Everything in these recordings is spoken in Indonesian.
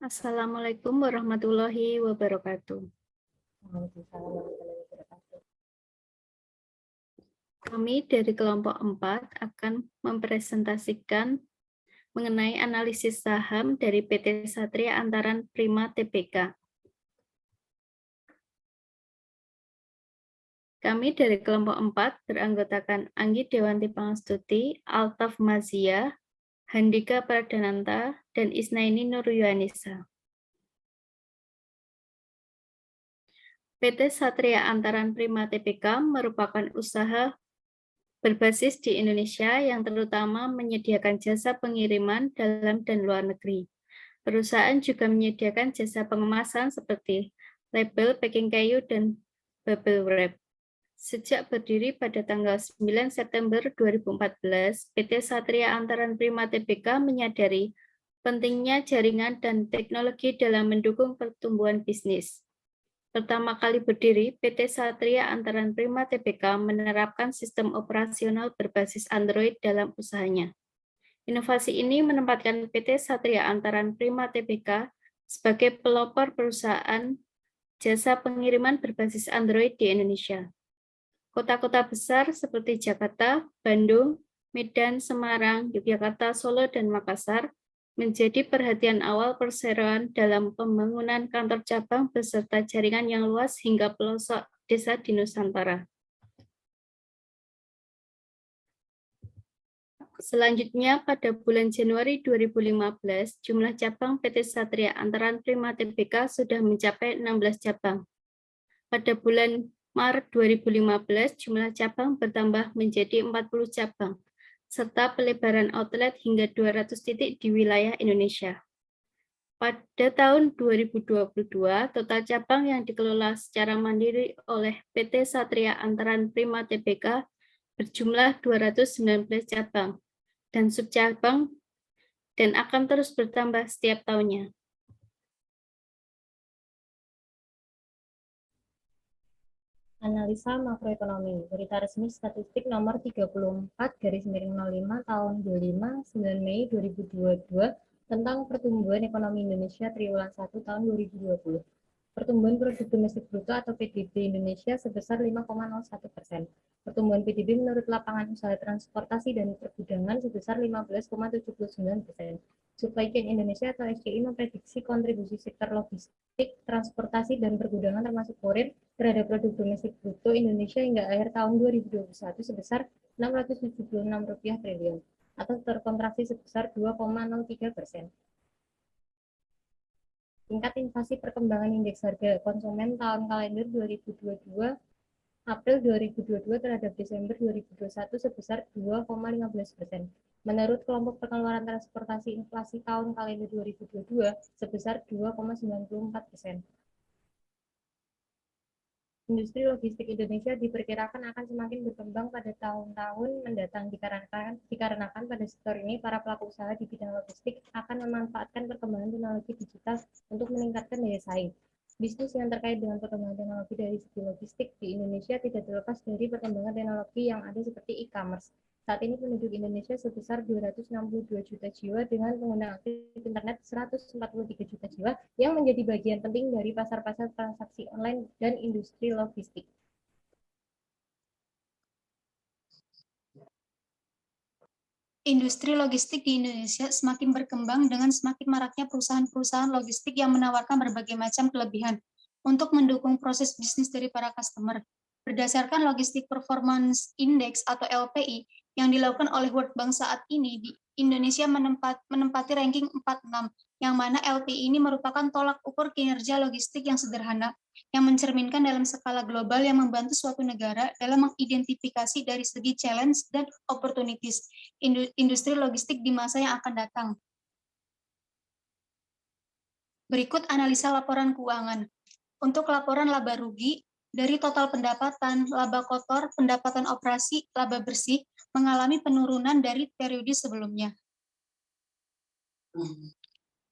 Assalamualaikum warahmatullahi wabarakatuh. Kami dari kelompok 4 akan mempresentasikan mengenai analisis saham dari PT Satria Antaran Prima Tbk. Kami dari kelompok 4 beranggotakan Anggi Dewanti Pangastuti, Altaf Mazia, Handika Pradananta, dan Isnaini Nuryuanisa. PT Satria Antaran Prima Tbk merupakan usaha berbasis di Indonesia yang terutama menyediakan jasa pengiriman dalam dan luar negeri. Perusahaan juga menyediakan jasa pengemasan seperti label, packing kayu, dan bubble wrap. Sejak berdiri pada tanggal 9 September 2014, PT Satria Antaran Prima Tbk menyadari pentingnya jaringan dan teknologi dalam mendukung pertumbuhan bisnis. Pertama kali berdiri, PT Satria Antaran Prima Tbk menerapkan sistem operasional berbasis Android dalam usahanya. Inovasi ini menempatkan PT Satria Antaran Prima Tbk sebagai pelopor perusahaan jasa pengiriman berbasis Android di Indonesia. Kota-kota besar seperti Jakarta, Bandung, Medan, Semarang, Yogyakarta, Solo, dan Makassar menjadi perhatian awal perseroan dalam pembangunan kantor cabang beserta jaringan yang luas hingga pelosok desa di Nusantara. Selanjutnya, pada bulan Januari 2015, jumlah cabang PT Satria Antaran Prima Tbk sudah mencapai 16 cabang. Pada bulan Maret 2015, jumlah cabang bertambah menjadi 40 cabang, serta pelebaran outlet hingga 200 titik di wilayah Indonesia. Pada tahun 2022, total cabang yang dikelola secara mandiri oleh PT Satria Antaran Prima Tbk berjumlah 219 cabang dan subcabang dan akan terus bertambah setiap tahunnya. Analisa makroekonomi, berita resmi statistik nomor 34/05 tahun 25 9 Mei 2022 tentang pertumbuhan ekonomi Indonesia triwulan 1 tahun 2020. Pertumbuhan produk domestik bruto atau PDB Indonesia sebesar 5,01%. Pertumbuhan PDB menurut lapangan usaha transportasi dan pergudangan sebesar 15,79%. Supply Chain Indonesia atau SCI memprediksi kontribusi sektor logistik, transportasi, dan pergudangan termasuk kurir terhadap produk domestik bruto Indonesia hingga akhir tahun 2021 sebesar Rp676 triliun atau terkontraksi sebesar 2,03%. Tingkat inflasi perkembangan indeks harga konsumen tahun kalender 2022 April 2022 terhadap Desember 2021 sebesar 2,15%. Menurut kelompok pengeluaran transportasi inflasi tahun kalender 2022 sebesar 2,94%. Industri logistik Indonesia diperkirakan akan semakin berkembang pada tahun-tahun mendatang dikarenakan pada sektor ini para pelaku usaha di bidang logistik akan memanfaatkan perkembangan teknologi digital untuk meningkatkan daya saing. Bisnis yang terkait dengan perkembangan teknologi dari segi logistik di Indonesia tidak terlepas dari perkembangan teknologi yang ada seperti e-commerce. Saat ini penduduk Indonesia sebesar 262 juta jiwa dengan pengguna aktif internet 143 juta jiwa yang menjadi bagian penting dari pasar-pasar transaksi online dan industri logistik. Industri logistik di Indonesia semakin berkembang dengan semakin maraknya perusahaan-perusahaan logistik yang menawarkan berbagai macam kelebihan untuk mendukung proses bisnis dari para customer. Berdasarkan Logistic Performance Index atau LPI yang dilakukan oleh World Bank saat ini, di Indonesia menempati ranking 46, yang mana LPI ini merupakan tolak ukur kinerja logistik yang sederhana, yang mencerminkan dalam skala global yang membantu suatu negara dalam mengidentifikasi dari segi challenge dan opportunities industri logistik di masa yang akan datang. Berikut analisa laporan keuangan. Untuk laporan laba rugi, dari total pendapatan, laba kotor, pendapatan operasi, laba bersih, mengalami penurunan dari periode sebelumnya.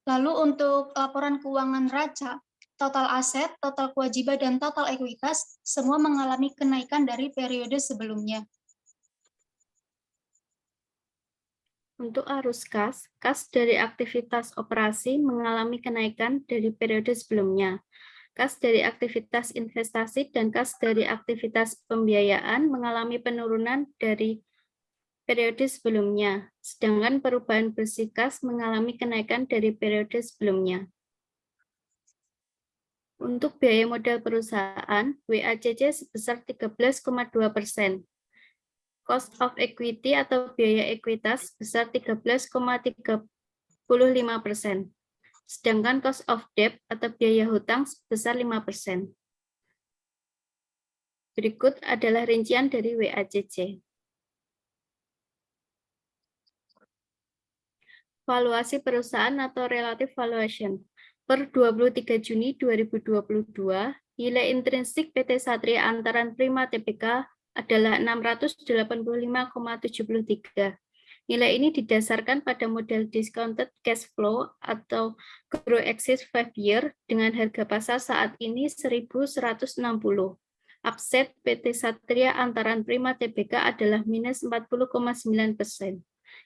Lalu untuk laporan keuangan neraca, total aset, total kewajiban, dan total ekuitas, semua mengalami kenaikan dari periode sebelumnya. Untuk arus kas dari aktivitas operasi mengalami kenaikan dari periode sebelumnya. Kas dari aktivitas investasi dan kas dari aktivitas pembiayaan mengalami penurunan dari periode sebelumnya, sedangkan perubahan bersih kas mengalami kenaikan dari periode sebelumnya. Untuk biaya modal perusahaan, WACC sebesar 13,2%. Cost of equity atau biaya ekuitas sebesar 13,35%. Sedangkan cost of debt atau biaya hutang sebesar 5%. Berikut adalah rincian dari WACC. Valuasi perusahaan atau relative valuation. Per 23 Juni 2022, nilai intrinsik PT Satria Antaran Prima Tbk adalah 685,73. Nilai ini didasarkan pada model discounted cash flow atau grow exit 5 year dengan harga pasar saat ini 1.160. Upset PT Satria Antaran Prima Tbk adalah minus 40,9%.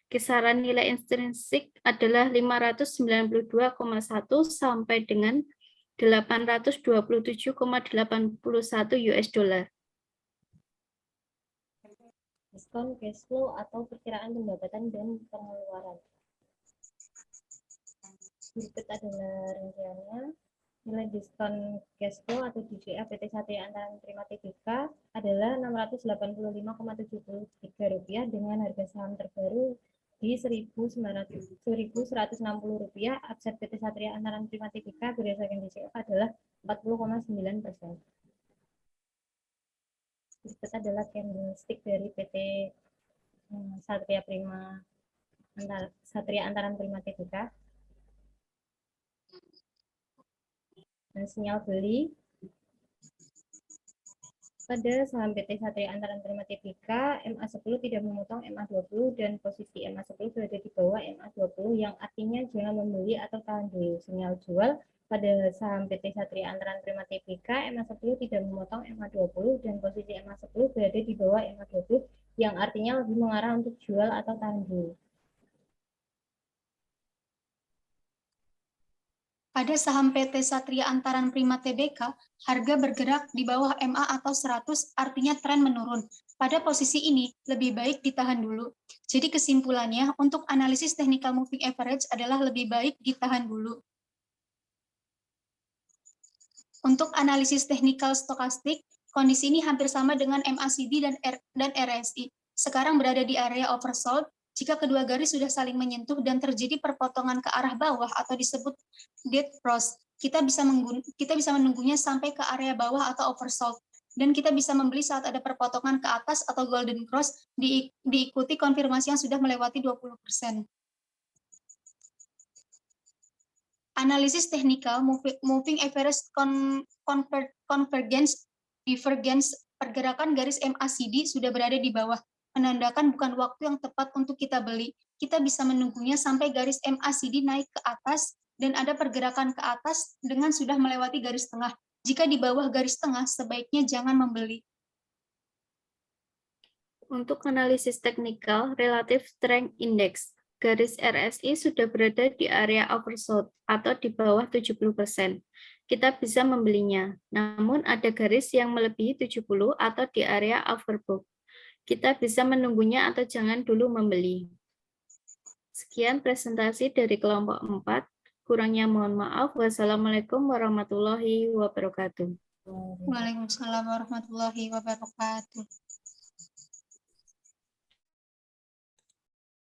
Kisaran nilai intrinsik adalah 592,1 sampai dengan 827,81 US dollar. Diskon cash flow atau perkiraan pendapatan dan pengeluaran. Berikut adalah rinciannya. Nilai diskon cash flow atau DCF PT Satria Antaran Prima Tbk adalah Rp685,73 dengan harga saham terbaru di Rp1.160. Upset PT Satria Antaran Prima Tbk berdasarkan DCF adalah 40,9%. Berikut adalah candlestick dari PT Satria Antaran Prima Tbk. Dan sinyal beli pada saham PT Satria Antaran Prima Tbk, MA10 tidak memotong MA20 dan posisi MA10 berada di bawah MA20 yang artinya jangan membeli atau tahan dulu. Sinyal jual pada saham PT Satria Antaran Prima Tbk, MA10 tidak memotong MA20 dan posisi MA10 berada di bawah MA20 yang artinya lebih mengarah untuk jual atau tahan dulu. Pada saham PT Satria Antaran Prima Tbk, harga bergerak di bawah MA atau 100, artinya tren menurun. Pada posisi ini, lebih baik ditahan dulu. Jadi kesimpulannya, untuk analisis technical moving average adalah lebih baik ditahan dulu. Untuk analisis technical stokastik, kondisi ini hampir sama dengan MACD dan RSI. Sekarang berada di area oversold. Jika kedua garis sudah saling menyentuh dan terjadi perpotongan ke arah bawah atau disebut dead cross, kita bisa menunggunya sampai ke area bawah atau oversold. Dan kita bisa membeli saat ada perpotongan ke atas atau golden cross diikuti konfirmasi yang sudah melewati 20%. Analisis teknikal moving average convergence divergence pergerakan garis MACD sudah berada di bawah, menandakan bukan waktu yang tepat untuk kita beli. Kita bisa menunggunya sampai garis MACD naik ke atas dan ada pergerakan ke atas dengan sudah melewati garis tengah. Jika di bawah garis tengah, sebaiknya jangan membeli. Untuk analisis teknikal, Relative Strength Index, garis RSI sudah berada di area oversold atau di bawah 70%. Kita bisa membelinya, namun ada garis yang melebihi 70 atau di area overbought. Kita bisa menunggunya atau jangan dulu membeli. Sekian presentasi dari kelompok 4. Kurangnya mohon maaf. Wassalamualaikum warahmatullahi wabarakatuh. Waalaikumsalam warahmatullahi wabarakatuh.